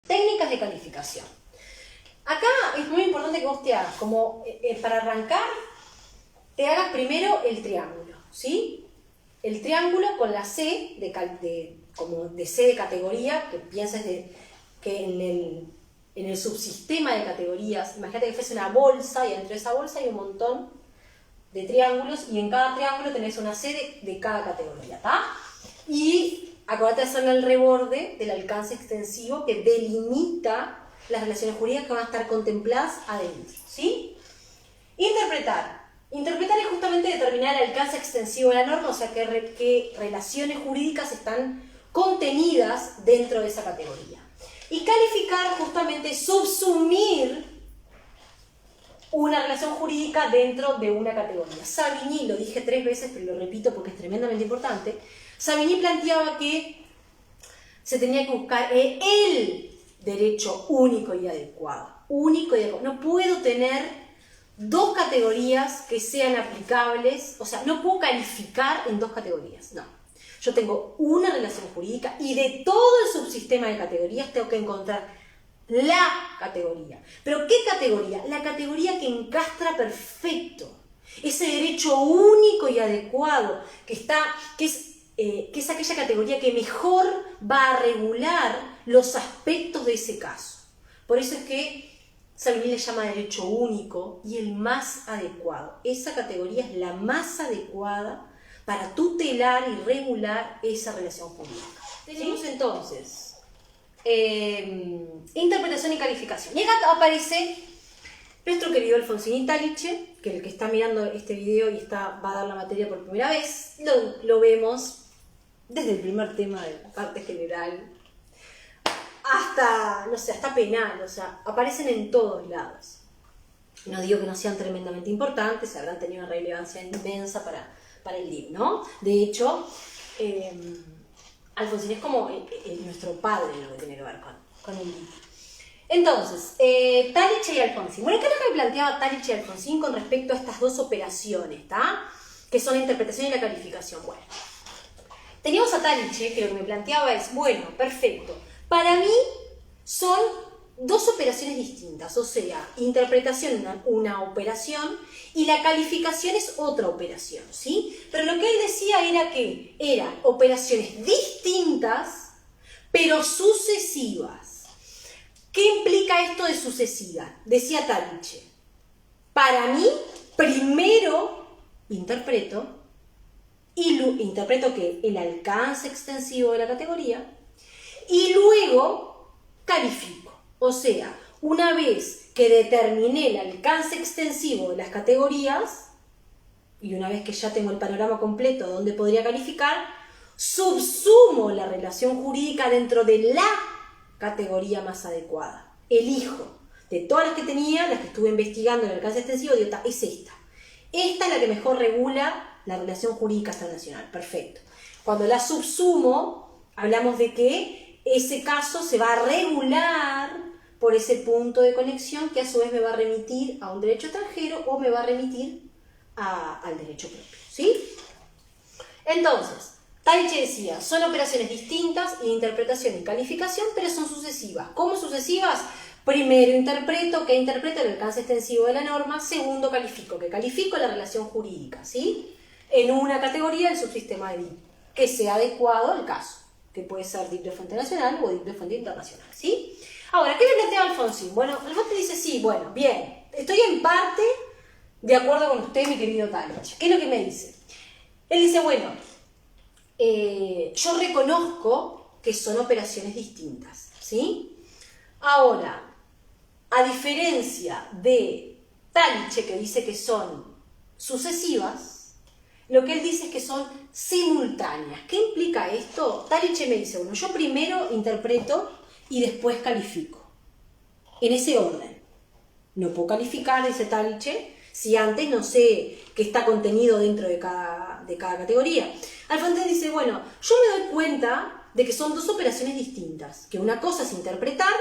Técnicas de calificación. Acá es muy importante que vos te hagas, como para arrancar, te hagas primero el triángulo, ¿sí? El triángulo con la C como de C de categoría, que pienses que en el subsistema de categorías, imagínate que fuese una bolsa y dentro de esa bolsa hay un montón de triángulos y en cada triángulo tenés una C de cada categoría, ¿está? Y acordate de hacerle el reborde del alcance extensivo que delimita las relaciones jurídicas que van a estar contempladas adentro, ¿sí? Interpretar. Interpretar es justamente determinar el alcance extensivo de la norma, o sea, qué relaciones jurídicas están contenidas dentro de esa categoría. Y calificar justamente subsumir una relación jurídica dentro de una categoría. Savigny, lo dije 3 veces, pero lo repito porque es tremendamente importante, Savigny planteaba que se tenía que buscar el derecho único y adecuado. Único y adecuado. No puedo tener 2 categorías que sean aplicables, o sea, no puedo calificar en 2 categorías, no. Yo tengo una relación jurídica y de todo el subsistema de categorías tengo que encontrar la categoría. ¿Pero qué categoría? La categoría que encastra perfecto. Ese derecho único y adecuado que es aquella categoría que mejor va a regular los aspectos de ese caso. Por eso es que Savigny le llama derecho único y el más adecuado. Esa categoría es la más adecuada para tutelar y regular esa relación jurídica. Tenemos entonces interpretación y calificación. Y acá aparece nuestro querido Alfonsín Italiche, que el que está mirando este video y va a dar la materia por primera vez, lo vemos desde el primer tema de la parte general hasta, no sé, hasta penal, o sea, aparecen en todos lados. No digo que no sean tremendamente importantes, habrán tenido una relevancia inmensa para el libro, ¿no? De hecho, Alfonsín es como nuestro padre en lo que tiene que ver con el libro. Entonces, Taliche y Alfonsín. Bueno, ¿qué es lo que planteaba Taliche y Alfonsín con respecto a estas 2 operaciones, ¿tá? Que son la interpretación y la calificación? Bueno, teníamos a Taliche que lo que me planteaba es, bueno, perfecto, para mí son 2 operaciones distintas, o sea, interpretación una operación y la calificación es otra operación, ¿sí? Pero lo que él decía era que eran operaciones distintas, pero sucesivas. ¿Qué implica esto de sucesiva? Decía Taliche, para mí, primero interpreto que el alcance extensivo de la categoría y luego califico. O sea, una vez que determiné el alcance extensivo de las categorías y una vez que ya tengo el panorama completo de dónde podría calificar, subsumo la relación jurídica dentro de la categoría más adecuada. Elijo de todas las que tenía, las que estuve investigando en el alcance extensivo, digo, es esta. Esta es la que mejor regula la relación jurídica transnacional. Perfecto. Cuando la subsumo, hablamos de que ese caso se va a regular por ese punto de conexión que a su vez me va a remitir a un derecho extranjero o me va a remitir al derecho propio, ¿sí? Entonces, Taliche decía, son operaciones distintas en interpretación y calificación, pero son sucesivas. ¿Cómo sucesivas? Primero interpreto, que interpreto el alcance extensivo de la norma. Segundo, califico, que califico la relación jurídica, ¿sí? En una categoría del subsistema de DIP, que sea adecuado al caso, que puede ser DIP de fuente nacional o DIP de fuente internacional, ¿sí? Ahora, ¿qué me plantea Alfonsín? Bueno, Alfonsín dice, sí, bueno, bien, estoy en parte de acuerdo con usted, mi querido Taliche. ¿Qué es lo que me dice? Él dice, bueno, yo reconozco que son operaciones distintas, ¿sí? Ahora, a diferencia de Taliche, que dice que son sucesivas, lo que él dice es que son simultáneas. ¿Qué implica esto? Taliche me dice, bueno, yo primero interpreto y después califico. En ese orden. No puedo calificar, dice Taliche, si antes no sé qué está contenido dentro de cada categoría. Alfonsín dice, bueno, yo me doy cuenta de que son 2 operaciones distintas, que una cosa es interpretar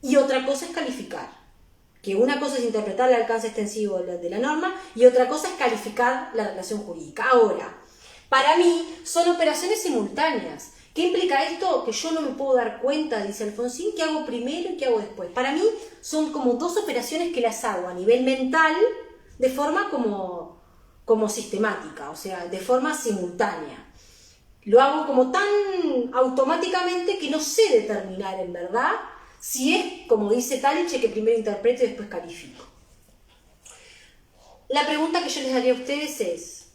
y otra cosa es calificar. Que una cosa es interpretar el alcance extensivo de la norma y otra cosa es calificar la relación jurídica. Ahora, para mí son operaciones simultáneas ¿Qué implica esto? Que yo no me puedo dar cuenta, dice Alfonsín, qué hago primero y qué hago después. Para mí son como dos operaciones que las hago a nivel mental de forma como sistemática, o sea, de forma simultánea. Lo hago como tan automáticamente que no sé determinar en verdad si es, como dice Taliche, que primero interpreto y después califico. La pregunta que yo les daría a ustedes es,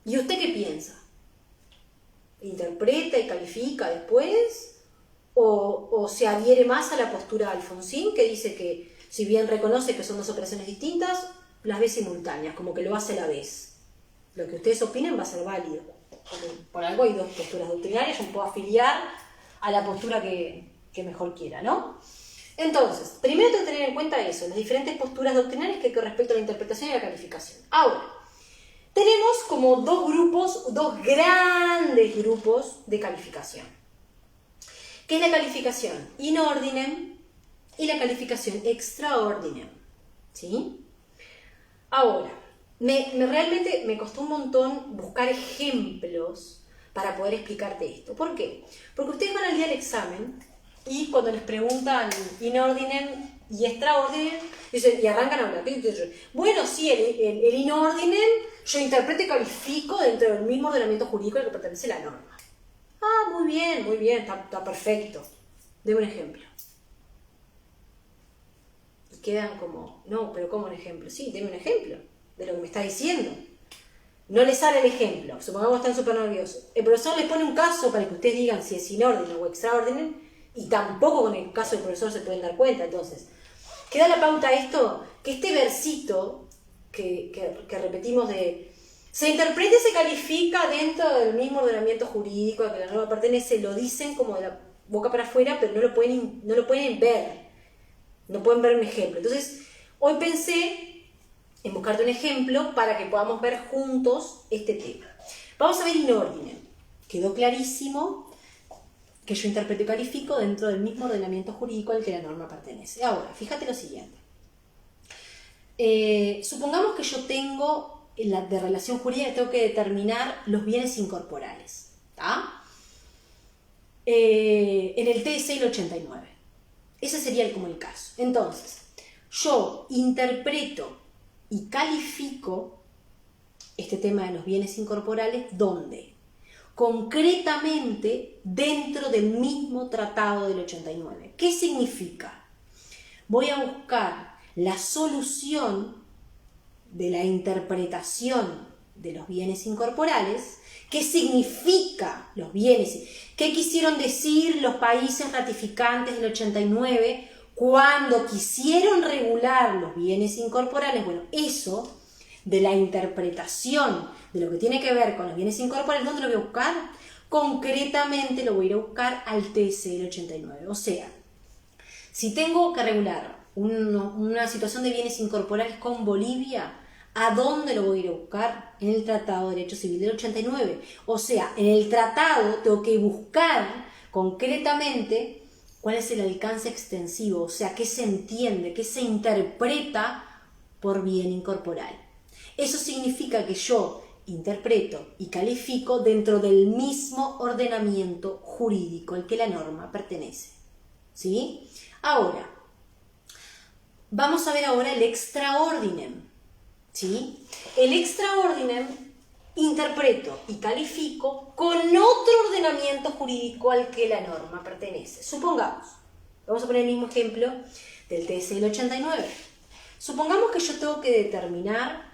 ¿y usted qué piensa? ¿Interpreta y califica después? ¿O se adhiere más a la postura de Alfonsín, que dice que, si bien reconoce que son dos operaciones distintas, las ve simultáneas, como que lo hace a la vez? Lo que ustedes opinen va a ser válido. Por algo hay dos posturas doctrinarias, yo me puedo afiliar a la postura que mejor quiera, ¿no? Entonces, primero tengo que tener en cuenta eso, las diferentes posturas doctrinarias que hay con respecto a la interpretación y la calificación. Ahora, tenemos como dos grupos, dos grandes grupos de calificación, que es la calificación in ordinem y la calificación extra ordinem, ¿sí? Ahora, realmente me costó un montón buscar ejemplos para poder explicarte esto. ¿Por qué? Porque ustedes van al día del examen y cuando les preguntan in ordinem y extra ordinem, y arrancan a hablar. Bueno, sí, el in ordinem yo interpreto y califico dentro del mismo ordenamiento jurídico al que pertenece la norma. Ah, muy bien, está perfecto. Deme un ejemplo. Y quedan como, no, pero ¿cómo un ejemplo? Sí, deme un ejemplo de lo que me está diciendo. No les sale el ejemplo, supongamos que están súper nerviosos. El profesor les pone un caso para que ustedes digan si es in ordinem o extra ordinem, y tampoco con el caso del profesor se pueden dar cuenta. Entonces, queda la pauta a esto, que este versito que repetimos de se interpreta y se califica dentro del mismo ordenamiento jurídico al que la norma pertenece, lo dicen como de la boca para afuera, pero no lo pueden ver, no pueden ver un ejemplo. Entonces, hoy pensé en buscarte un ejemplo para que podamos ver juntos este tema. Vamos a ver in ordinem. Quedó clarísimo que yo interpreto y califico dentro del mismo ordenamiento jurídico al que la norma pertenece. Ahora, fíjate lo siguiente. Supongamos que yo tengo, de relación jurídica, tengo que determinar los bienes incorporales. ¿Tá? En el TSI 89. Ese sería como el caso. Entonces, yo interpreto y califico este tema de los bienes incorporales, ¿dónde? Concretamente dentro del mismo tratado del 89. ¿Qué significa? Voy a buscar la solución de la interpretación de los bienes incorporales. ¿Qué significa los bienes? ¿Qué quisieron decir los países ratificantes del 89 cuando quisieron regular los bienes incorporales? Bueno, eso de la interpretación de lo que tiene que ver con los bienes incorporales, ¿dónde lo voy a buscar? Concretamente lo voy a ir a buscar al TSE del 89. O sea, si tengo que regular una situación de bienes incorporales con Bolivia, ¿a dónde lo voy a ir a buscar? En el Tratado de Derecho Civil del 89. O sea, en el tratado tengo que buscar concretamente cuál es el alcance extensivo, o sea, qué se entiende, qué se interpreta por bien incorporal. Eso significa que yo interpreto y califico dentro del mismo ordenamiento jurídico al que la norma pertenece. ¿Sí? Ahora, vamos a ver ahora el extra ordinem. ¿Sí? El extra ordinem interpreto y califico con otro ordenamiento jurídico al que la norma pertenece. Supongamos, vamos a poner el mismo ejemplo del TSE del 89. Supongamos que yo tengo que determinar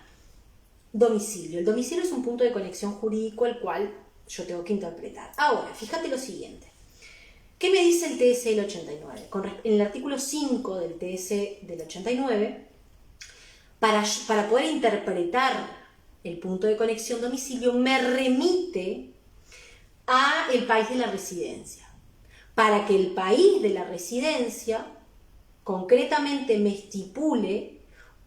domicilio. El domicilio es un punto de conexión jurídico al cual yo tengo que interpretar. Ahora, fíjate lo siguiente. ¿Qué me dice el TSE del 89? En el artículo 5 del TSE del 89, para poder interpretar el punto de conexión domicilio, me remite a el país de la residencia. Para que el país de la residencia concretamente me estipule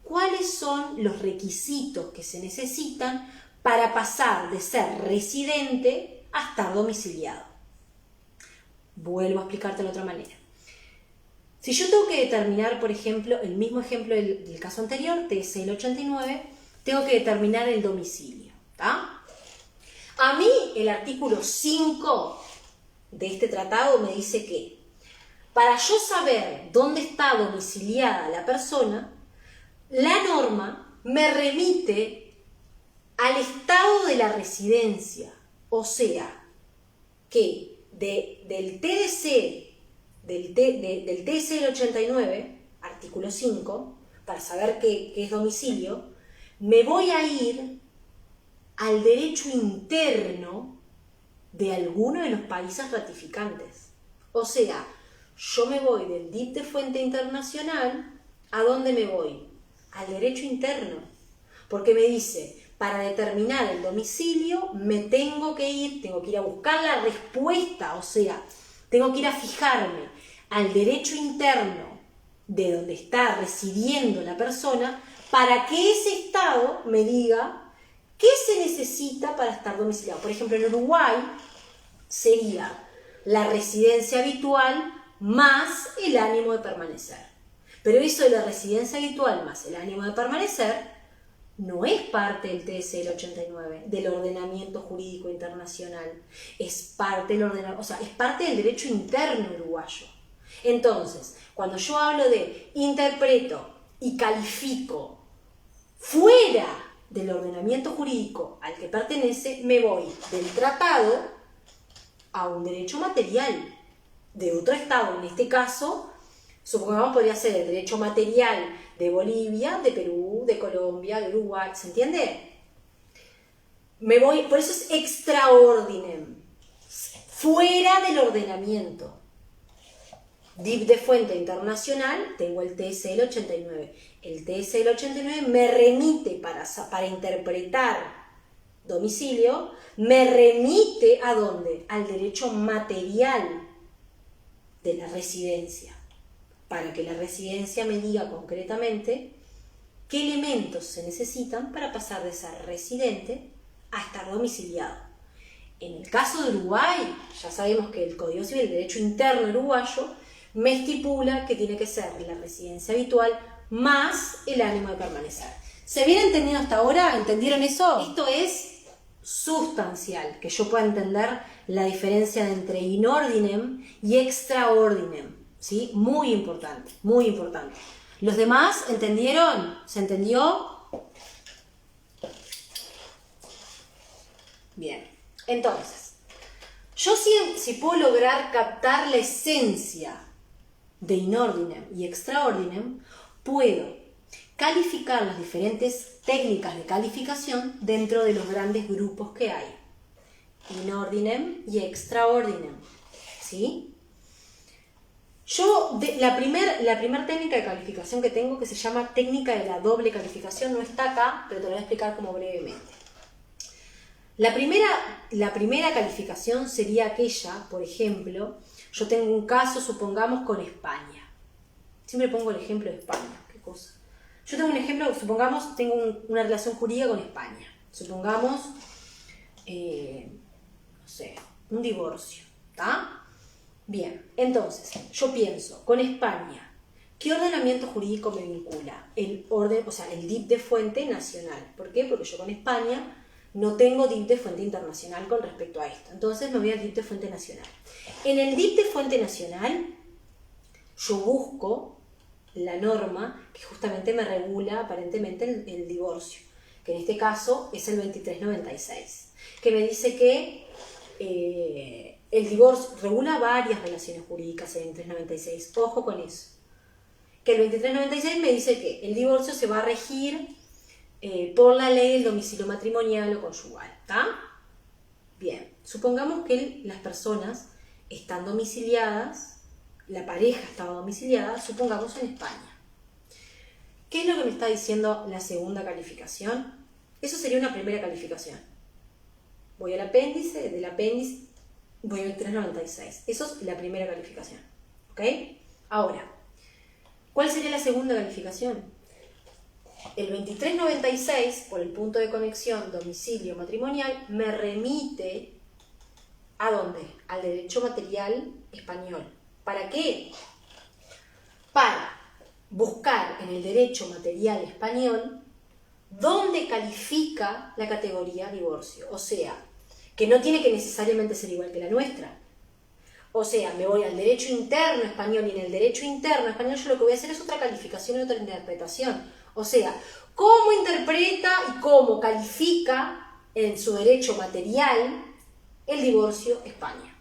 cuáles son los requisitos que se necesitan para pasar de ser residente a estar domiciliado. Vuelvo a explicarte de otra manera. Si yo tengo que determinar, por ejemplo, el mismo ejemplo del caso anterior, TSE del 89, tengo que determinar el domicilio. ¿Tá? A mí el artículo 5 de este tratado me dice que para yo saber dónde está domiciliada la persona, la norma me remite al estado de la residencia. O sea, que del TDC, del TDC del 89, artículo 5, para saber qué es domicilio, me voy a ir al derecho interno de alguno de los países ratificantes. O sea, yo me voy del DIP de fuente internacional, ¿a dónde me voy? Al derecho interno. Porque me dice, para determinar el domicilio, me tengo que ir a buscar la respuesta, o sea, tengo que ir a fijarme al derecho interno de donde está residiendo la persona, para que ese Estado me diga qué se necesita para estar domiciliado. Por ejemplo, en Uruguay sería la residencia habitual más el ánimo de permanecer. Pero eso de la residencia habitual más el ánimo de permanecer no es parte del TDC del 89, del ordenamiento jurídico internacional. Es parte es parte del derecho interno uruguayo. Entonces, cuando yo hablo de interpreto y califico fuera del ordenamiento jurídico al que pertenece, me voy del tratado a un derecho material de otro Estado. En este caso, supongamos podría ser el derecho material de Bolivia, de Perú, de Colombia, de Uruguay, ¿se entiende? Me voy, por eso es extra ordinem, fuera del ordenamiento. DIP de fuente internacional, tengo el TS del 89. El TS del 89 me remite para interpretar domicilio, me remite ¿a dónde? Al derecho material de la residencia, para que la residencia me diga concretamente qué elementos se necesitan para pasar de ser residente a estar domiciliado. En el caso de Uruguay, ya sabemos que el Código Civil, el derecho interno uruguayo, me estipula que tiene que ser la residencia habitual más el ánimo de permanecer. ¿Se viene entendiendo hasta ahora? ¿Entendieron eso? Esto es sustancial, que yo pueda entender la diferencia entre in ordinem y extra ordinem, ¿sí? Muy importante, muy importante. ¿Los demás entendieron? ¿Se entendió? Bien, entonces, yo si puedo lograr captar la esencia de in ordinem y extra ordinem, puedo calificar las diferentes técnicas de calificación dentro de los grandes grupos que hay. In ordinem y extra ordinem, ¿sí? La primer técnica de calificación que tengo, que se llama técnica de la doble calificación, no está acá, pero te lo voy a explicar como brevemente. La primera calificación sería aquella, por ejemplo, yo tengo un caso, supongamos, con España. Siempre pongo el ejemplo de España. ¿Qué cosa? Yo tengo un ejemplo, supongamos, tengo una relación jurídica con España. Supongamos, no sé, un divorcio, ¿está? Bien, entonces, yo pienso, con España, ¿qué ordenamiento jurídico me vincula? El DIP de fuente nacional. ¿Por qué? Porque yo con España no tengo DIP de fuente internacional con respecto a esto. Entonces me voy al DIP de fuente nacional. En el DIP de fuente nacional, yo busco la norma que justamente me regula aparentemente el divorcio, que en este caso es el 2396, que me dice que el divorcio regula varias relaciones jurídicas, el 2396. Ojo con eso. Que el 2396 me dice que el divorcio se va a regir por la ley del domicilio matrimonial o conyugal, ¿está? Bien, supongamos que las personas están domiciliadas, la pareja estaba domiciliada, supongamos en España. ¿Qué es lo que me está diciendo la segunda calificación? Eso sería una primera calificación. Voy al apéndice, del apéndice voy al 396. Eso es la primera calificación, ¿ok? Ahora, ¿cuál sería la segunda calificación? El 2396, por el punto de conexión domicilio matrimonial, me remite ¿a dónde? Al derecho material español. ¿Para qué? Para buscar en el derecho material español dónde califica la categoría divorcio. O sea, que no tiene que necesariamente ser igual que la nuestra. O sea, me voy al derecho interno español y en el derecho interno español yo lo que voy a hacer es otra calificación y otra interpretación. O sea, cómo interpreta y cómo califica en su derecho material el divorcio España.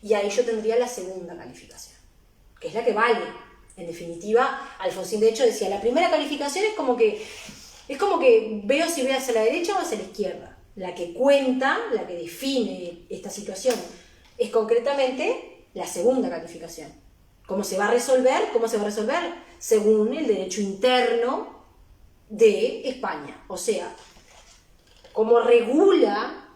Y ahí yo tendría la segunda calificación, que es la que vale. En definitiva, Alfonsín de hecho decía, la primera calificación es como que veo si voy hacia la derecha o hacia la izquierda. La que cuenta, la que define esta situación, es concretamente la segunda calificación. ¿Cómo se va a resolver? ¿Cómo se va a resolver? Según el derecho interno de España. O sea, cómo regula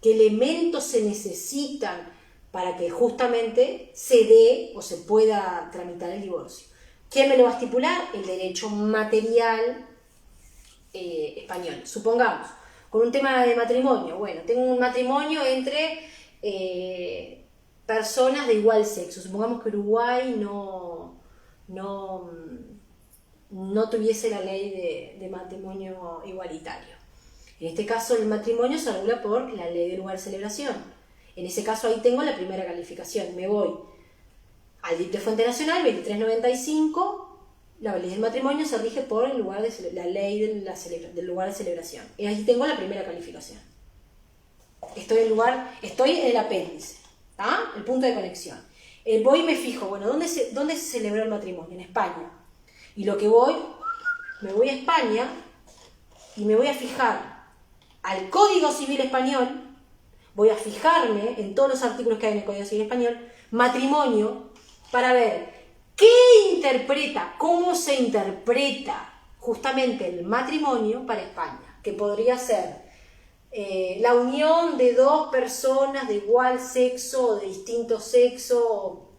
qué elementos se necesitan para que justamente se dé o se pueda tramitar el divorcio. ¿Quién me lo va a estipular? El derecho material español. Supongamos, con un tema de matrimonio. Bueno, tengo un matrimonio entre personas de igual sexo. Supongamos que Uruguay no tuviese la ley de matrimonio igualitario. En este caso, el matrimonio se regula por la ley del lugar de celebración. En ese caso, ahí tengo la primera calificación. Me voy al DIP de Fuente Nacional, 2395. La ley del matrimonio se rige por el lugar la ley del lugar de celebración. Y ahí tengo la primera calificación. Estoy en el apéndice, ¿tá? El punto de conexión. Voy y me fijo, bueno, ¿dónde se celebró el matrimonio? En España. Y me voy a España y me voy a fijar al Código Civil Español, voy a fijarme en todos los artículos que hay en el Código Civil Español, matrimonio, para ver cómo se interpreta justamente el matrimonio para España, que podría ser la unión de dos personas de igual sexo o de distinto sexo,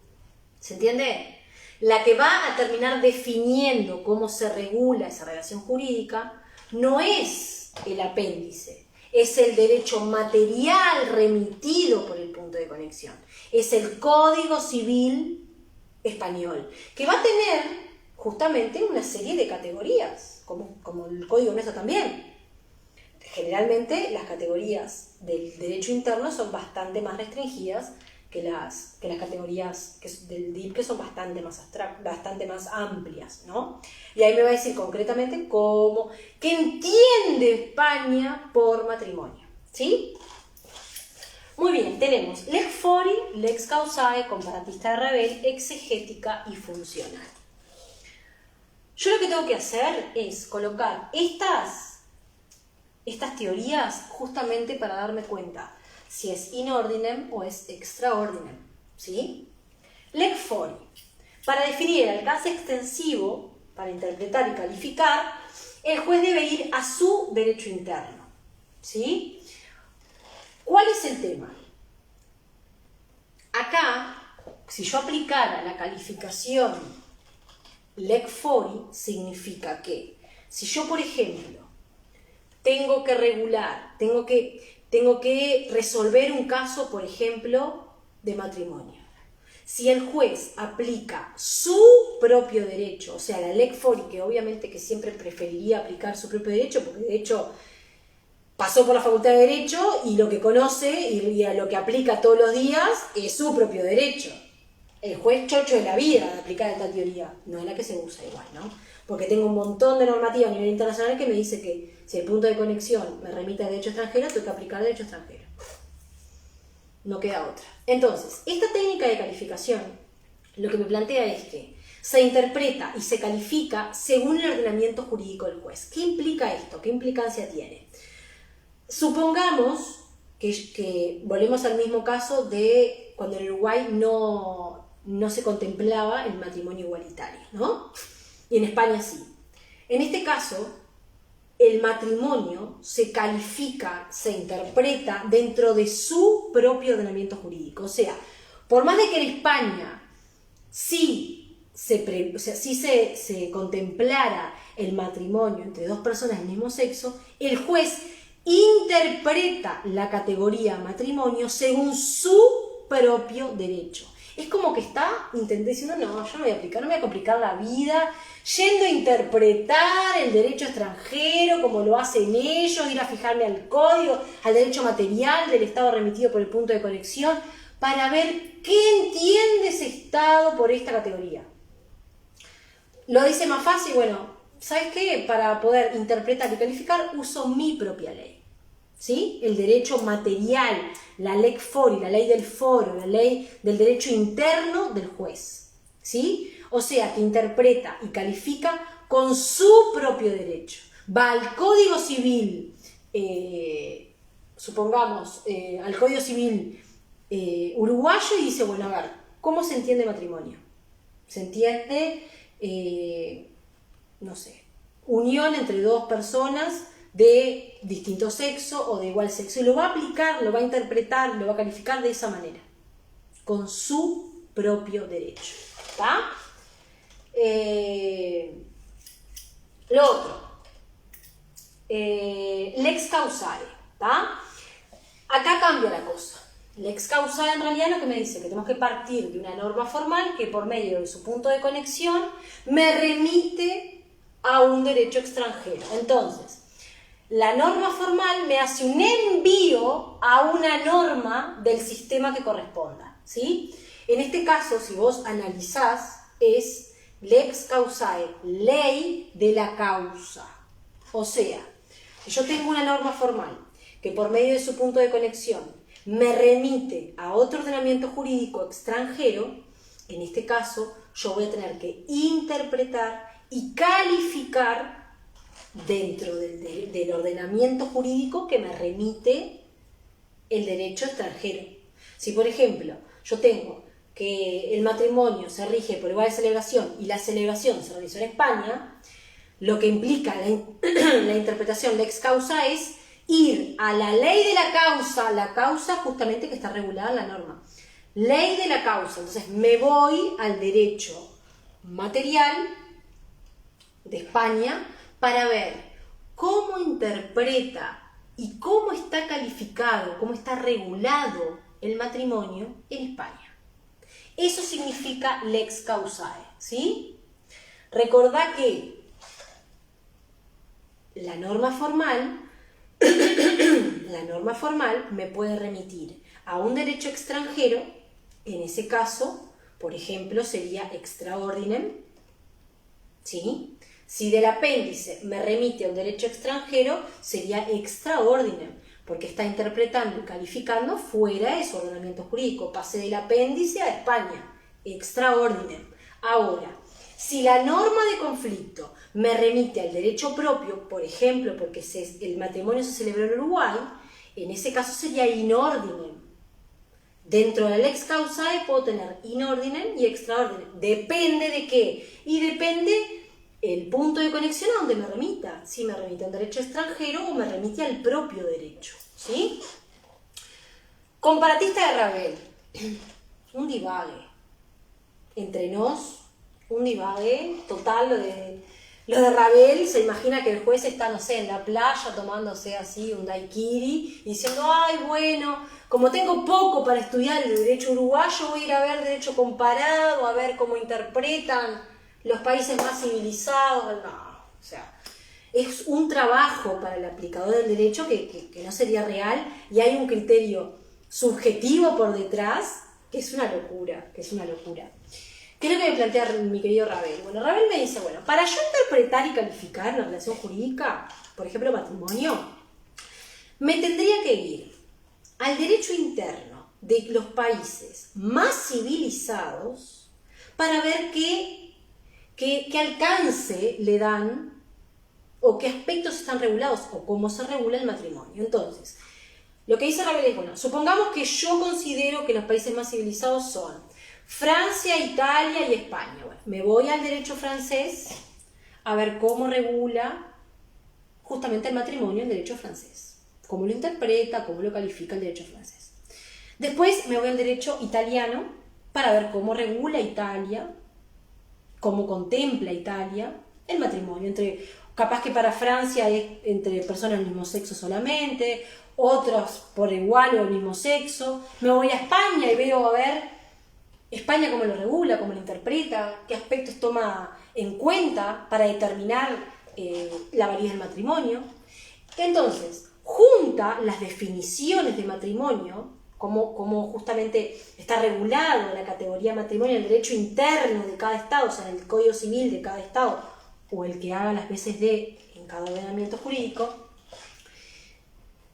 ¿se entiende? La que va a terminar definiendo cómo se regula esa relación jurídica no es el apéndice, es el derecho material remitido por el punto de conexión, es el Código Civil Español, que va a tener justamente una serie de categorías, como el Código nuestro también. Generalmente las categorías del derecho interno son bastante más restringidas que las categorías del DIP, que son bastante más amplias, ¿no? Y ahí me va a decir concretamente qué entiende España por matrimonio, ¿sí? Muy bien, tenemos lex fori, lex causae, comparatista de Ravel, exegética y funcional. Yo lo que tengo que hacer es colocar estas teorías justamente para darme cuenta si es in ordinem o es extra ordinem, ¿sí? Lex fori. Para definir el alcance extensivo, para interpretar y calificar, el juez debe ir a su derecho interno, ¿sí? ¿Cuál es el tema? Acá, si yo aplicara la calificación lex fori, significa que si yo, por ejemplo, tengo que regular, tengo que resolver un caso, por ejemplo, de matrimonio. Si el juez aplica su propio derecho, o sea, la lex fori, que obviamente que siempre preferiría aplicar su propio derecho, porque de hecho pasó por la Facultad de Derecho y lo que conoce y a lo que aplica todos los días es su propio derecho. El juez chocho de la vida de aplicar esta teoría, no es la que se usa igual, ¿no? Porque tengo un montón de normativa a nivel internacional que me dice que si el punto de conexión me remite a derecho extranjero, tengo que aplicar derecho extranjero. No queda otra. Entonces, esta técnica de calificación lo que me plantea es que se interpreta y se califica según el ordenamiento jurídico del juez. ¿Qué implica esto? ¿Qué implicancia tiene? Supongamos que volvemos al mismo caso de cuando en Uruguay no se contemplaba el matrimonio igualitario, ¿no? Y en España sí. En este caso, el matrimonio se califica, se interpreta dentro de su propio ordenamiento jurídico. O sea, por más de que en España sí se contemplara el matrimonio entre dos personas del mismo sexo, el juez interpreta la categoría matrimonio según su propio derecho. Es como que está diciendo, no, yo no voy a aplicar, no me voy a complicar la vida, yendo a interpretar el derecho extranjero como lo hacen ellos, ir a fijarme al código, al derecho material del Estado remitido por el punto de conexión, para ver qué entiende ese Estado por esta categoría. Lo dice más fácil, bueno, ¿sabes qué? Para poder interpretar y calificar uso mi propia ley. ¿Sí? El derecho material, la lex fori, la ley del foro, la ley del derecho interno del juez. ¿Sí? O sea, que interpreta y califica con su propio derecho. Va al Código Civil, supongamos, al Código Civil uruguayo y dice, bueno, a ver, ¿cómo se entiende matrimonio? Se entiende, no sé, unión entre dos personas de distinto sexo o de igual sexo, y lo va a aplicar, lo va a interpretar, lo va a calificar de esa manera, con su propio derecho. ¿Está? Lo otro, lex causae. ¿Está? Acá cambia la cosa. Lex causae en realidad lo que me dice que tenemos que partir de una norma formal que por medio de su punto de conexión me remite a un derecho extranjero. Entonces, la norma formal me hace un envío a una norma del sistema que corresponda, ¿sí? En este caso, si vos analizás, es lex causae, ley de la causa. O sea, yo tengo una norma formal que por medio de su punto de conexión me remite a otro ordenamiento jurídico extranjero. En este caso, yo voy a tener que interpretar y calificar dentro del ordenamiento jurídico que me remite el derecho extranjero. Si, por ejemplo, yo tengo que el matrimonio se rige por igual de celebración y la celebración se realizó en España, lo que implica la interpretación lex causa es ir a la ley de la causa justamente que está regulada en la norma. Ley de la causa. Entonces me voy al derecho material de España para ver cómo interpreta y cómo está calificado, cómo está regulado el matrimonio en España. Eso significa lex causae, ¿sí? Recordá que la norma formal me puede remitir a un derecho extranjero. En ese caso, por ejemplo, sería extra ordinem, ¿sí? Si del apéndice me remite a un derecho extranjero, sería extra ordinem, porque está interpretando y calificando fuera de su ordenamiento jurídico. Pase del apéndice a España, extra ordinem. Ahora, si la norma de conflicto me remite al derecho propio, por ejemplo, porque el matrimonio se celebró en Uruguay, en ese caso sería in ordinem. Dentro de la lex causae puedo tener in ordinem y extra ordinem. Depende de qué. Y depende el punto de conexión a donde me remita. Si me remite a un derecho extranjero o me remite al propio derecho. ¿Sí? Comparatista de Ravel. Un divague. Entre nos, un divague total. Lo de Ravel, se imagina que el juez está, no sé, en la playa tomándose así un daiquiri, diciendo, ay, bueno, como tengo poco para estudiar el derecho uruguayo, voy a ir a ver derecho comparado, a ver cómo interpretan los países más civilizados. No, o sea, es un trabajo para el aplicador del derecho que no sería real, y hay un criterio subjetivo por detrás que es una locura, ¿Qué es lo que me plantea mi querido Ravel? Bueno, Ravel me dice, bueno, para yo interpretar y calificar una relación jurídica, por ejemplo, matrimonio, me tendría que ir al derecho interno de los países más civilizados para ver qué alcance le dan o qué aspectos están regulados o cómo se regula el matrimonio. Entonces, lo que dice Ravel es, bueno, supongamos que yo considero que los países más civilizados son Francia, Italia y España. Bueno, me voy al derecho francés a ver cómo regula justamente el matrimonio en derecho francés. Cómo lo interpreta, cómo lo califica el derecho francés. Después me voy al derecho italiano para ver cómo regula Italia, cómo contempla Italia el matrimonio. Capaz que para Francia es entre personas del mismo sexo solamente, otros por igual o del mismo sexo. Me voy a España y veo a ver España cómo lo regula, cómo lo interpreta, qué aspectos toma en cuenta para determinar la validez del matrimonio. Entonces, junta las definiciones de matrimonio, como justamente está regulado la categoría matrimonio en el derecho interno de cada estado, o sea, en el Código Civil de cada estado, o el que haga las veces de en cada ordenamiento jurídico.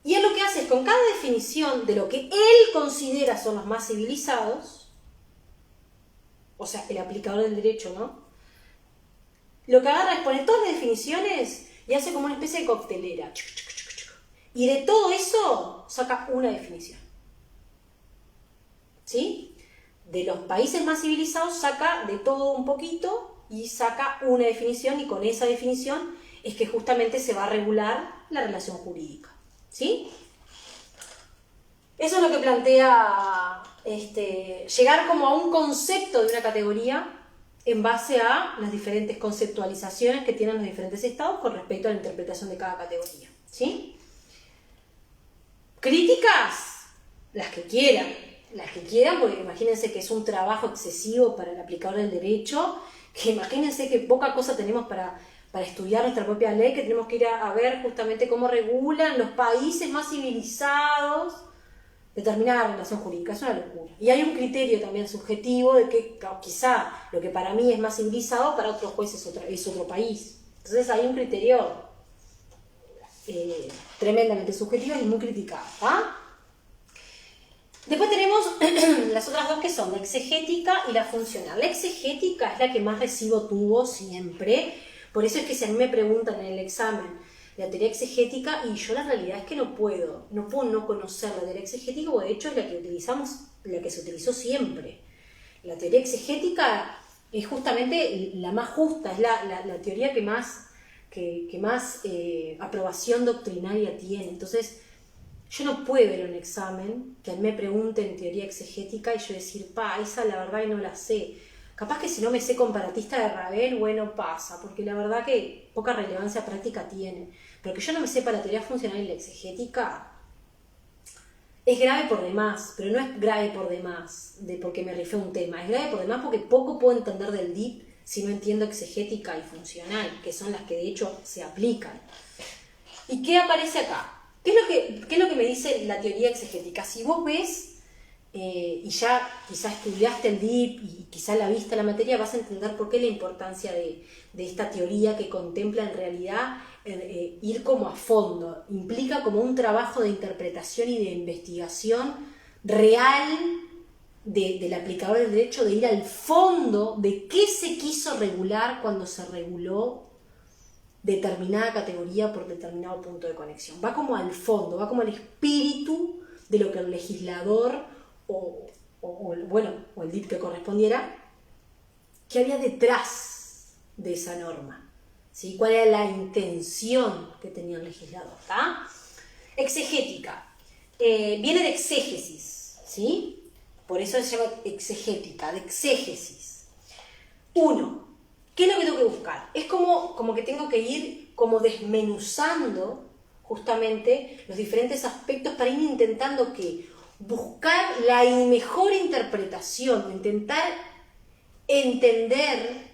Y él lo que hace es, con cada definición de lo que él considera son los más civilizados, o sea, el aplicador del derecho, ¿no? Lo que agarra es poner todas las definiciones y hace como una especie de coctelera. Y de todo eso saca una definición. ¿Sí? De los países más civilizados saca de todo un poquito y saca una definición, y con esa definición es que justamente se va a regular la relación jurídica. ¿Sí? Eso es lo que plantea llegar como a un concepto de una categoría en base a las diferentes conceptualizaciones que tienen los diferentes estados con respecto a la interpretación de cada categoría. ¿Sí? Críticas, las que quieran, porque imagínense que es un trabajo excesivo para el aplicador del derecho, que imagínense que poca cosa tenemos para estudiar nuestra propia ley, que tenemos que ir a ver justamente cómo regulan los países más civilizados determinada relación jurídica. Es una locura. Y hay un criterio también subjetivo de que quizá lo que para mí es más civilizado, para otros jueces es otro país. Entonces hay un criterio tremendamente subjetivo y muy criticado. ¿Ah? Después tenemos las otras dos, que son la exegética y la funcional. La exegética es la que más recibo tuvo siempre. Por eso es que si a mí me preguntan en el examen la teoría exegética, y yo la realidad es que no puedo no conocer la teoría exegética, porque de hecho es la que se utilizó siempre. La teoría exegética es justamente la más justa, es la teoría que más aprobación doctrinaria tiene. Entonces, yo no puedo ir a un examen que a mí me pregunten teoría exegética y yo decir, esa la verdad que no la sé. Capaz que si no me sé comparatista de Ravel, bueno, pasa, porque la verdad que poca relevancia práctica tiene. Pero que yo no me sepa la teoría funcional y la exegética es grave por demás, pero no es grave por demás porque me rifé un tema. Es grave por demás porque poco puedo entender del DIP si no entiendo exegética y funcional, que son las que de hecho se aplican. ¿Y qué aparece acá? ¿Qué es lo que me dice la teoría exegética? Si vos ves y ya quizás estudiaste el DIP y quizás la viste la materia, vas a entender por qué la importancia de esta teoría, que contempla en realidad ir como a fondo. Implica como un trabajo de interpretación y de investigación real del aplicador del derecho, de ir al fondo de qué se quiso regular cuando se reguló determinada categoría por determinado punto de conexión. Va como al fondo, va como al espíritu de lo que el legislador o el DIP que correspondiera, que había detrás de esa norma, ¿sí? ¿Cuál era la intención que tenía el legislador? ¿Tá? Exegética. Viene de exégesis, ¿sí? Por eso se llama exegética, de exégesis. 1. ¿Qué es lo que tengo que buscar? Es como que tengo que ir como desmenuzando justamente los diferentes aspectos para ir intentando buscar la mejor interpretación, intentar entender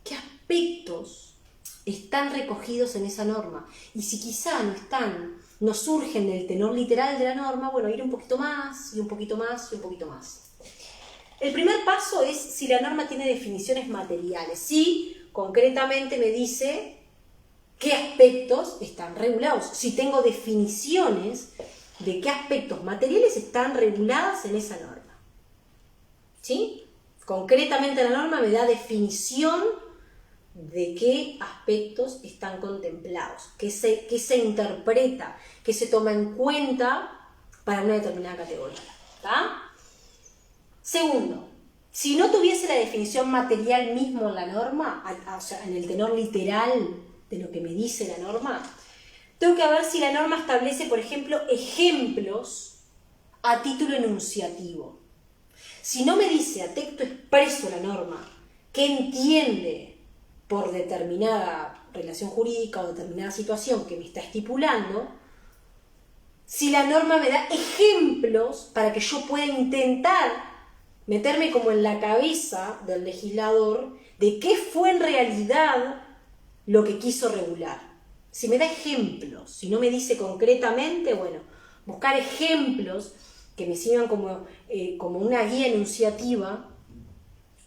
qué aspectos están recogidos en esa norma. Y si quizá no surgen del tenor literal de la norma, bueno, ir un poquito más, y un poquito más, y un poquito más. El primer paso es si la norma tiene definiciones materiales. Si concretamente me dice qué aspectos están regulados. Si tengo definiciones de qué aspectos materiales están reguladas en esa norma. ¿Sí? Concretamente la norma me da definición de qué aspectos están contemplados, qué se interpreta, qué se toma en cuenta para una determinada categoría. ¿Tá? Segundo, si no tuviese la definición material mismo en la norma, o sea, en el tenor literal de lo que me dice la norma, tengo que ver si la norma establece, por ejemplo, ejemplos a título enunciativo. Si no me dice a texto expreso la norma qué entiende por determinada relación jurídica o determinada situación que me está estipulando, si la norma me da ejemplos para que yo pueda intentar meterme como en la cabeza del legislador de qué fue en realidad lo que quiso regular. Si me da ejemplos, si no me dice concretamente, bueno, buscar ejemplos que me sirvan como una guía enunciativa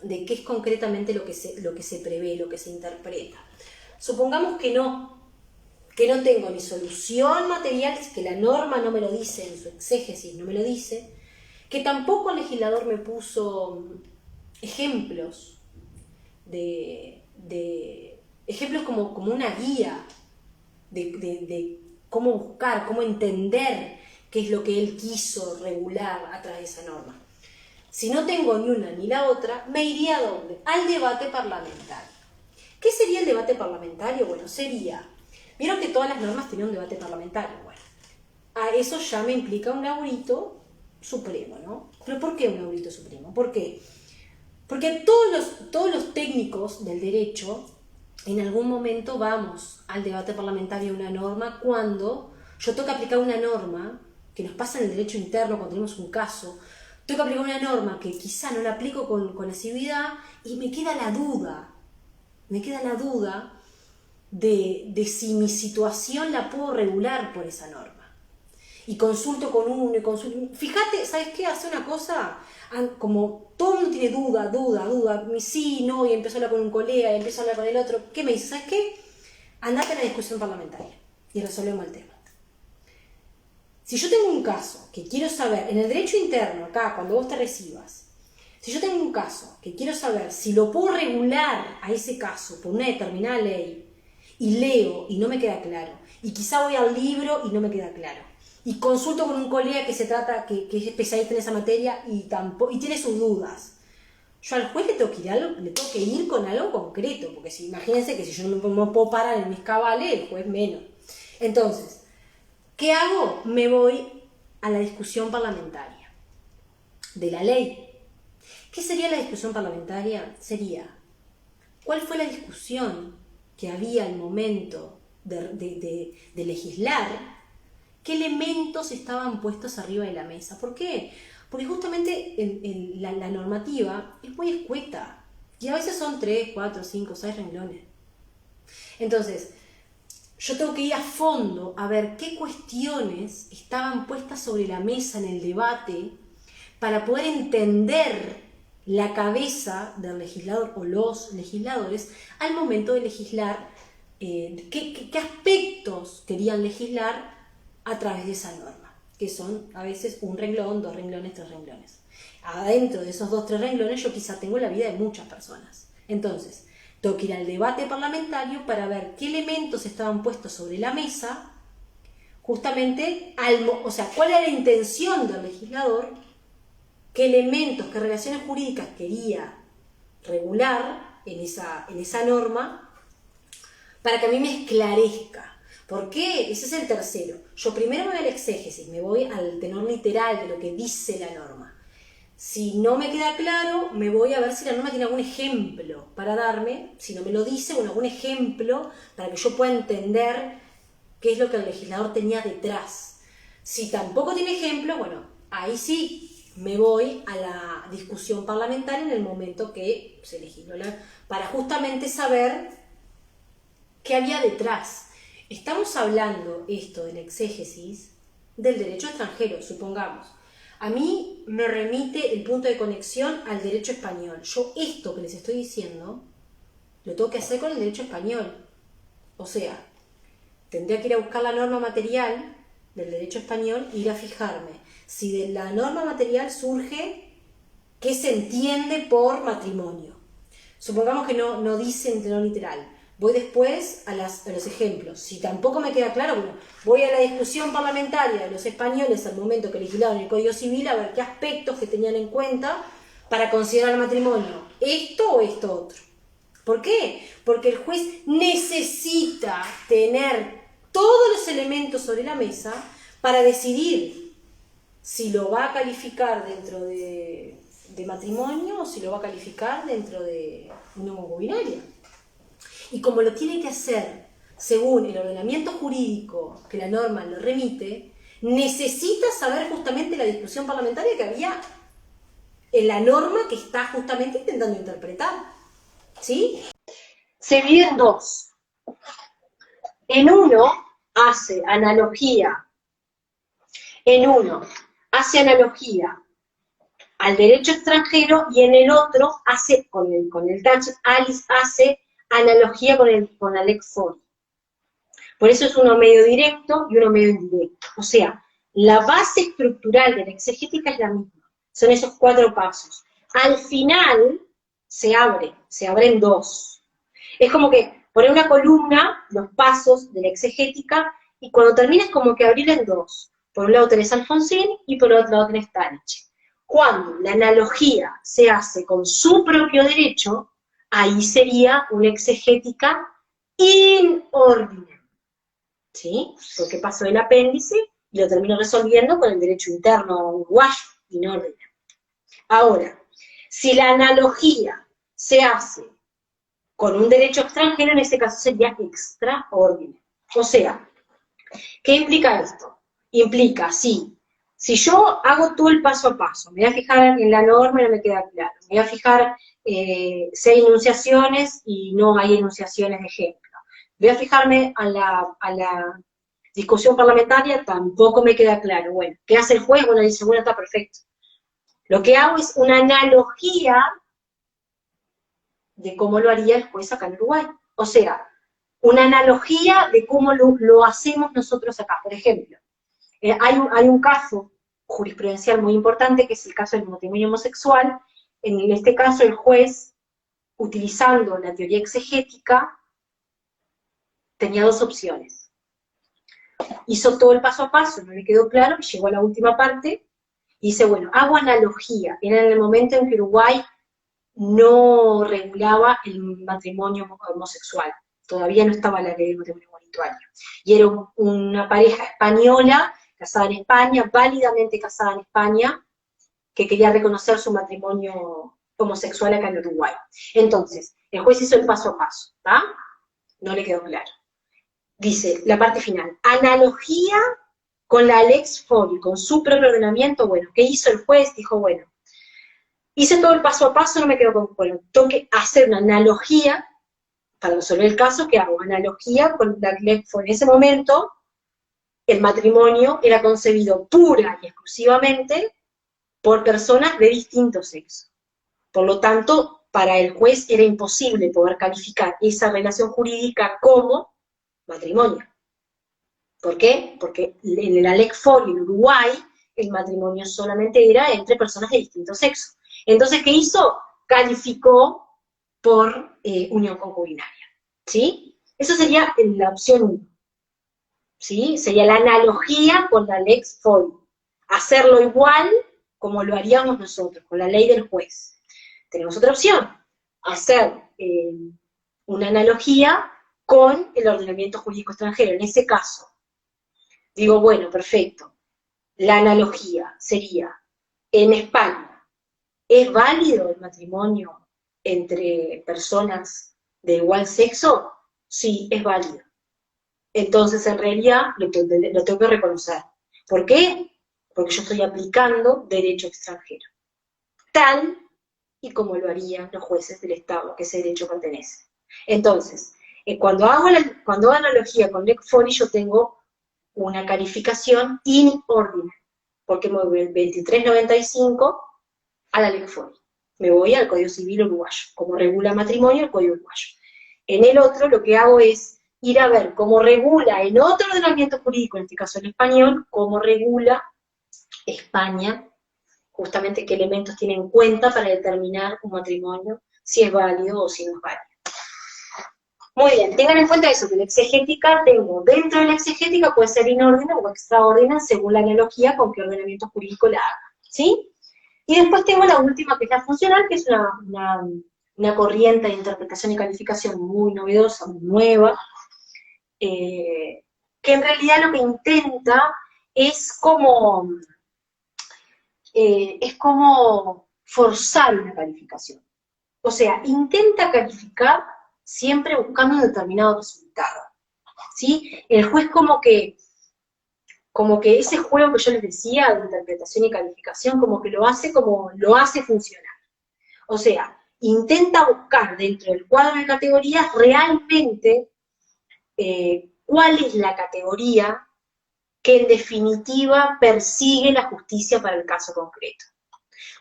de qué es concretamente lo que se prevé, lo que se interpreta. Supongamos que no tengo ni solución material, que la norma no me lo dice, en su exégesis no me lo dice, que tampoco el legislador me puso ejemplos ejemplos como una guía de cómo buscar, cómo entender qué es lo que él quiso regular a través de esa norma. Si no tengo ni una ni la otra, me iría ¿a dónde? Al debate parlamentario. ¿Qué sería el debate parlamentario? Bueno, vieron que todas las normas tienen un debate parlamentario. Bueno, a eso ya me implica un laburito supremo, ¿no? ¿Pero por qué un laburito supremo? ¿Por qué? Porque todos los técnicos del derecho, en algún momento vamos al debate parlamentario de una norma cuando yo tengo que aplicar una norma que nos pasa en el derecho interno cuando tenemos un caso. Tengo que aplicar una norma que quizá no la aplico con asiduidad y me queda la duda de si mi situación la puedo regular por esa norma. Y consulto con uno, Fíjate, ¿sabes qué? Hace una cosa, como todo el mundo tiene duda, sí, no, y empiezo a hablar con un colega, y empiezo a hablar con el otro. ¿Qué me dice? ¿Sabes qué? Andate a la discusión parlamentaria y resolvemos el tema. Si yo tengo un caso que quiero saber, en el derecho interno, acá, cuando vos te recibas, si yo tengo un caso que quiero saber si lo puedo regular a ese caso por una determinada ley, y leo y no me queda claro, y quizá voy al libro y no me queda claro, y consulto con un colega que es especialista en esa materia y tiene sus dudas, yo al juez le tengo que ir con algo concreto, porque imagínense que si yo no me puedo parar en mis cabales, el juez menos. Entonces, ¿qué hago? Me voy a la discusión parlamentaria de la ley. ¿Qué sería la discusión parlamentaria? ¿Cuál fue la discusión que había al momento de legislar? ¿Qué elementos estaban puestos arriba de la mesa? ¿Por qué? Porque justamente la normativa es muy escueta y a veces son 3, 4, 5, 6 renglones. Entonces, yo tengo que ir a fondo a ver qué cuestiones estaban puestas sobre la mesa en el debate para poder entender la cabeza del legislador o los legisladores al momento de legislar, qué aspectos querían legislar a través de esa norma, que son a veces un renglón, 2 renglones, 3 renglones. Adentro de esos 2, 3 renglones yo quizá tengo la vida de muchas personas. Entonces, tengo que ir al debate parlamentario para ver qué elementos estaban puestos sobre la mesa, justamente, cuál era la intención del legislador, qué elementos, qué relaciones jurídicas quería regular en esa norma, para que a mí me esclarezca. ¿Por qué? Ese es el tercero. Yo primero me voy al exégesis, me voy al tenor literal de lo que dice la norma. Si no me queda claro, me voy a ver si la norma tiene algún ejemplo para darme. Si no me lo dice, bueno, algún ejemplo para que yo pueda entender qué es lo que el legislador tenía detrás. Si tampoco tiene ejemplo, bueno, ahí sí me voy a la discusión parlamentaria en el momento que se legisló, para justamente saber qué había detrás. Estamos hablando esto del exégesis del derecho extranjero, supongamos. A mí me remite el punto de conexión al derecho español. Yo esto que les estoy diciendo lo tengo que hacer con el derecho español. O sea, tendría que ir a buscar la norma material del derecho español e ir a fijarme si de la norma material surge qué se entiende por matrimonio. Supongamos que no dice en tenor literal. Voy después a los ejemplos. Si tampoco me queda claro, bueno, voy a la discusión parlamentaria de los españoles al momento que legislaron el Código Civil a ver qué aspectos que tenían en cuenta para considerar el matrimonio. ¿Esto o esto otro? ¿Por qué? Porque el juez necesita tener todos los elementos sobre la mesa para decidir si lo va a calificar dentro de matrimonio o si lo va a calificar dentro de unión concubinaria. Y como lo tiene que hacer según el ordenamiento jurídico que la norma lo remite, necesita saber justamente la discusión parlamentaria que había en la norma que está justamente intentando interpretar. ¿Sí? Se divide en dos. En uno hace analogía al derecho extranjero y en el otro hace, con el touch, Alice hace analogía con la lex fori. Por eso es uno medio directo y uno medio indirecto. O sea, la base estructural de la exegética es la misma. Son esos 4 pasos. Al final se abren 2. Es como que poner una columna, los pasos de la exegética, y cuando termina es como que abrir en 2. Por un lado tenés Alfonsín y por el otro lado tenés Táliche. Cuando la analogía se hace con su propio derecho, ahí sería una exegética in ordine. ¿Sí? Porque pasó el apéndice y lo termino resolviendo con el derecho interno uruguayo, in ordine. Ahora, si la analogía se hace con un derecho extranjero, en ese caso sería extraordinario. O sea, ¿qué implica esto? Implica, si yo hago todo el paso a paso, me voy a fijar en la norma y no me queda claro, me voy a fijar si hay enunciaciones y no hay enunciaciones de ejemplo, voy a fijarme a la discusión parlamentaria, tampoco me queda claro. Bueno, ¿qué hace el juez? Bueno, dice, bueno, está perfecto. Lo que hago es una analogía de cómo lo haría el juez acá en Uruguay. O sea, una analogía de cómo lo hacemos nosotros acá. Por ejemplo, hay un caso jurisprudencial muy importante, que es el caso del matrimonio homosexual. En este caso, el juez, utilizando la teoría exegética, tenía 2 opciones. Hizo todo el paso a paso, no le quedó claro, llegó a la última parte, y dice, bueno, hago analogía. Era en el momento en que Uruguay no regulaba el matrimonio homosexual. Todavía no estaba la ley del matrimonio igualitario. Y era una pareja española, casada en España, válidamente casada en España, que quería reconocer su matrimonio homosexual acá en Uruguay. Entonces, el juez hizo el paso a paso, ¿tá? No le quedó claro. Dice, la parte final, analogía con la lex fori, con su propio ordenamiento. Bueno, ¿qué hizo el juez? Dijo, bueno, hice todo el paso a paso, no me quedo con, bueno, tengo que hacer una analogía para resolver el caso. ¿Qué hago? Analogía con la lex fori. En ese momento, el matrimonio era concebido pura y exclusivamente por personas de distinto sexo. Por lo tanto, para el juez era imposible poder calificar esa relación jurídica como matrimonio. ¿Por qué? Porque en la lex fori en Uruguay, el matrimonio solamente era entre personas de distinto sexo. Entonces, ¿qué hizo? Calificó por unión concubinaria. ¿Sí? Eso sería la opción 1. ¿Sí? Sería la analogía con la lex fori. Hacerlo igual como lo haríamos nosotros, con la ley del juez. Tenemos otra opción, hacer una analogía con el ordenamiento jurídico extranjero. En ese caso, digo, bueno, perfecto, la analogía sería, en España, ¿es válido el matrimonio entre personas de igual sexo? Sí, es válido. Entonces, en realidad, lo tengo que reconocer. ¿Por qué? Porque yo estoy aplicando derecho extranjero, tal y como lo harían los jueces del Estado que ese derecho pertenece. Entonces, cuando hago analogía con lex fori, yo tengo una calificación in ordine, porque me voy del 2395 a la lex fori. Me voy al Código Civil uruguayo, como regula matrimonio el Código uruguayo. En el otro, lo que hago es ir a ver cómo regula en otro ordenamiento jurídico, en este caso el español, cómo regula España, justamente qué elementos tiene en cuenta para determinar un matrimonio, si es válido o si no es válido. Muy bien, tengan en cuenta eso, que la exegética dentro de la exegética puede ser inordina o extraordinaria según la analogía con qué ordenamiento jurídico la haga, ¿sí? Y después tengo la última, que es la funcional, que es una corriente de interpretación y calificación muy novedosa, muy nueva, que en realidad lo que intenta es como forzar una calificación. O sea, intenta calificar siempre buscando un determinado resultado. ¿Sí? El juez como que como que ese juego que yo les decía de interpretación y calificación, como lo hace funcionar. O sea, intenta buscar dentro del cuadro de categorías realmente cuál es la categoría que en definitiva persigue la justicia para el caso concreto.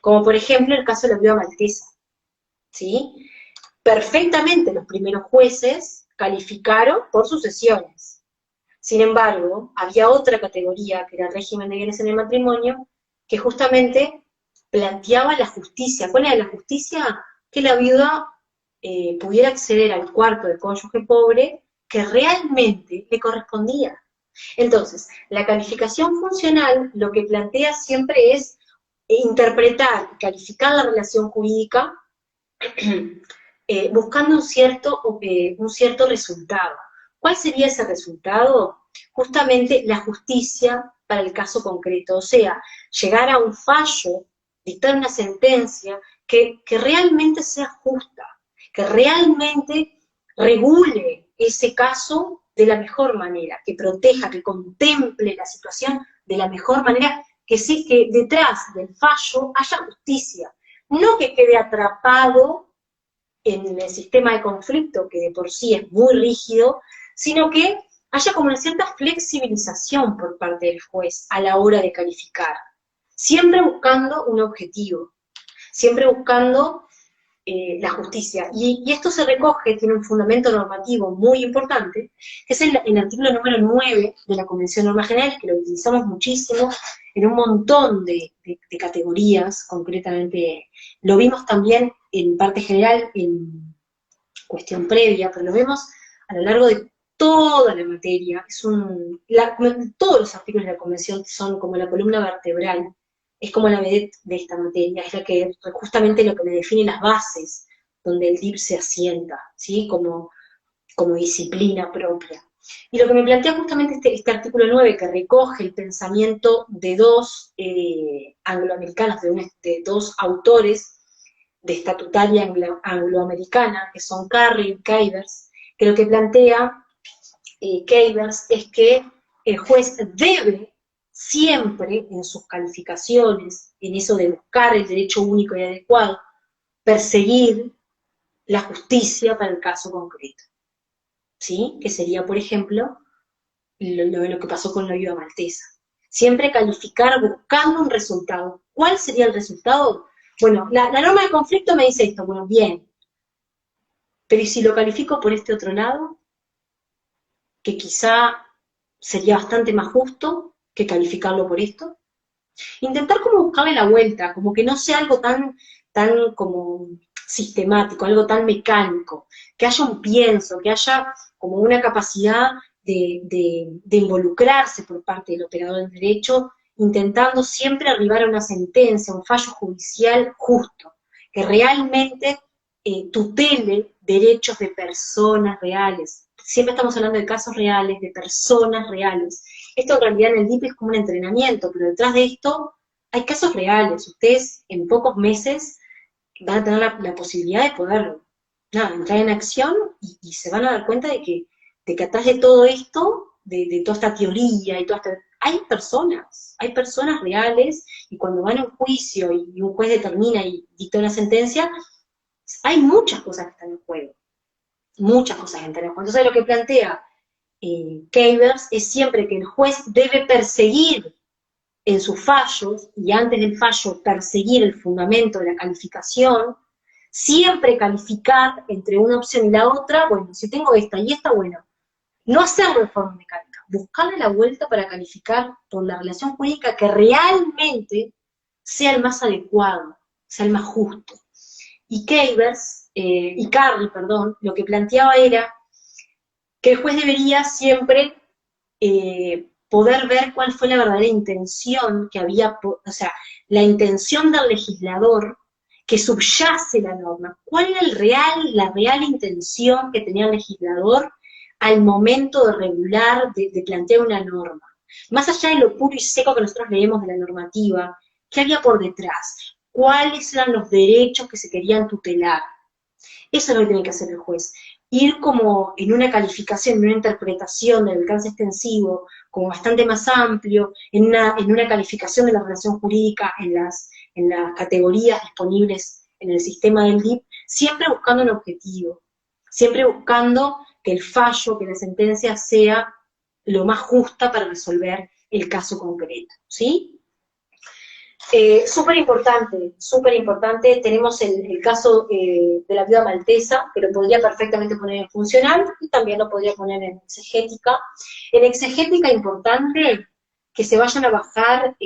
Como por ejemplo el caso de la viuda maltesa, ¿sí? Perfectamente los primeros jueces calificaron por sucesiones. Sin embargo, había otra categoría, que era el régimen de bienes en el matrimonio, que justamente planteaba la justicia. ¿Cuál era la justicia? Que la viuda pudiera acceder al cuarto del cónyuge pobre que realmente le correspondía. Entonces, la calificación funcional lo que plantea siempre es interpretar y calificar la relación jurídica buscando un cierto resultado. ¿Cuál sería ese resultado? Justamente la justicia para el caso concreto, o sea, llegar a un fallo, dictar una sentencia que realmente sea justa, que realmente regule ese caso de la mejor manera, que proteja, que contemple la situación de la mejor manera, que sí que detrás del fallo haya justicia, no que quede atrapado en el sistema de conflicto, que de por sí es muy rígido, sino que haya como una cierta flexibilización por parte del juez a la hora de calificar, siempre buscando un objetivo, siempre buscando la justicia. Y esto se recoge, tiene un fundamento normativo muy importante, que es el artículo número 9 de la Convención Norma General, que lo utilizamos muchísimo en un montón de categorías, concretamente lo vimos también en parte general, en cuestión previa, pero lo vemos a lo largo de toda la materia. Todos los artículos de la Convención son como la columna vertebral, es como la vedette de esta materia, es justamente lo que me define las bases, donde el DIP se asienta, ¿sí? Como disciplina propia. Y lo que me plantea justamente este artículo 9, que recoge el pensamiento de dos angloamericanos, de dos autores de estatutaria angloamericana, que son Carey y Kayvers, que lo que plantea Kayvers es que el juez debe siempre en sus calificaciones, en eso de buscar el derecho único y adecuado, perseguir la justicia para el caso concreto, ¿sí? Que sería, por ejemplo, lo que pasó con la viuda maltesa. Siempre calificar buscando un resultado. ¿Cuál sería el resultado? Bueno, la norma de conflicto me dice esto, bueno, bien, pero ¿y si lo califico por este otro lado? Que quizá sería bastante más justo que calificarlo por esto. Intentar como buscarle la vuelta, como que no sea algo tan como sistemático, algo tan mecánico, que haya un pienso, que haya como una capacidad de involucrarse por parte del operador del derecho, intentando siempre arribar a una sentencia, un fallo judicial justo, que realmente tutele derechos de personas reales. Siempre estamos hablando de casos reales, de personas reales. Esto en realidad en el DIP es como un entrenamiento, pero detrás de esto hay casos reales. Ustedes en pocos meses van a tener la posibilidad de poder entrar en acción y se van a dar cuenta de que atrás de todo esto, de toda esta teoría y hay personas reales, y cuando van a un juicio y un juez determina y dicta una sentencia, hay muchas cosas que están en juego. Muchas cosas que están en juego. Entonces lo que plantea Kayvers es siempre que el juez debe perseguir en sus fallos, y antes del fallo perseguir el fundamento de la calificación, siempre calificar entre una opción y la otra, bueno, si tengo esta y esta, bueno, no hacerlo de forma mecánica, buscarle la vuelta para calificar por la relación jurídica que realmente sea el más adecuado, sea el más justo. Y Carey, lo que planteaba era que el juez debería siempre poder ver cuál fue la verdadera intención que había, o sea, la intención del legislador que subyace la norma. ¿Cuál era la real intención que tenía el legislador al momento de regular, de plantear una norma? Más allá de lo puro y seco que nosotros leemos de la normativa, ¿qué había por detrás? ¿Cuáles eran los derechos que se querían tutelar? Eso es lo que tiene que hacer el juez. ir como en una calificación, en una interpretación del alcance extensivo, como bastante más amplio, en una calificación de la relación jurídica en las categorías disponibles en el sistema del DIP, siempre buscando un objetivo, siempre buscando que el fallo, que la sentencia sea lo más justa para resolver el caso concreto, ¿sí? Súper importante, tenemos el caso de la viuda maltesa, que lo podría perfectamente poner en funcional y también lo podría poner en exegética. En exegética, importante que se vayan a bajar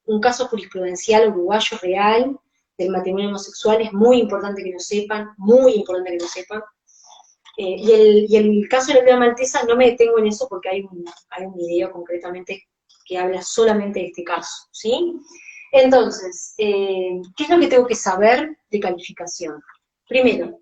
un caso jurisprudencial uruguayo real del matrimonio homosexual, es muy importante que lo sepan, muy importante que lo sepan. Y el caso de la viuda maltesa no me detengo en eso porque hay un video concretamente que habla solamente de este caso, ¿sí? Entonces, ¿qué es lo que tengo que saber de calificación? Primero,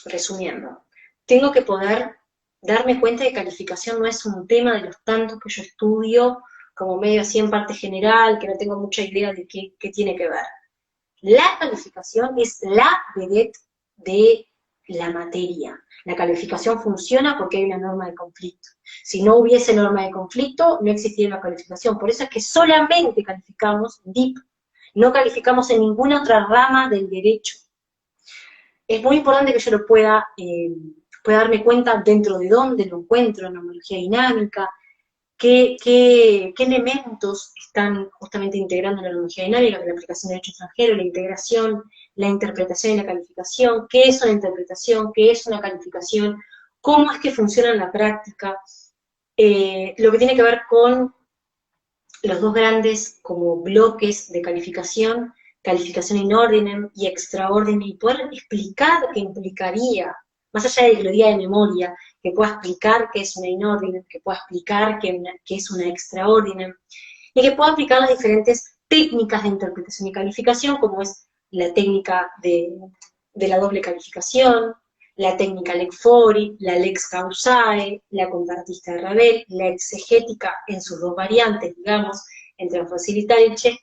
resumiendo, tengo que poder darme cuenta de que calificación no es un tema de los tantos que yo estudio, como medio así en parte general, que no tengo mucha idea de qué tiene que ver. La calificación es la vedette de la materia. La calificación funciona porque hay una norma de conflicto. Si no hubiese norma de conflicto, no existiría una calificación. Por eso es que solamente calificamos DIP, no calificamos en ninguna otra rama del derecho. Es muy importante que yo lo pueda darme cuenta dentro de dónde lo encuentro, en nomología dinámica, qué elementos están justamente integrando la nomología dinámica, la aplicación de derecho extranjero, la integración, la interpretación y la calificación, qué es una interpretación, qué es una calificación, cómo es que funciona en la práctica, lo que tiene que ver con los dos grandes como bloques de calificación, calificación in ordinem y extraordinem, y poder explicar qué implicaría, más allá de que lo diga de memoria, que pueda explicar qué es una in ordinem, que pueda explicar qué es una extraordinem, y que pueda aplicar las diferentes técnicas de interpretación y calificación, como es la técnica de la doble calificación, la técnica lex fori, la lex causae, la comparatista de Ravel, la exegética en sus dos variantes, digamos, entre la facilitarice,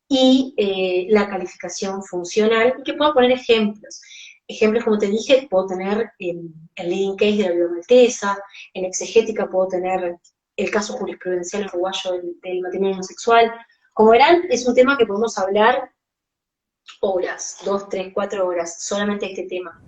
y la calificación funcional, y que puedo poner ejemplos. Ejemplos, como te dije, puedo tener el leading case de la viuda maltesa, en exegética puedo tener el caso jurisprudencial uruguayo del matrimonio homosexual. Como verán, es un tema que podemos hablar horas, 2, 3, 4 horas, solamente de este tema.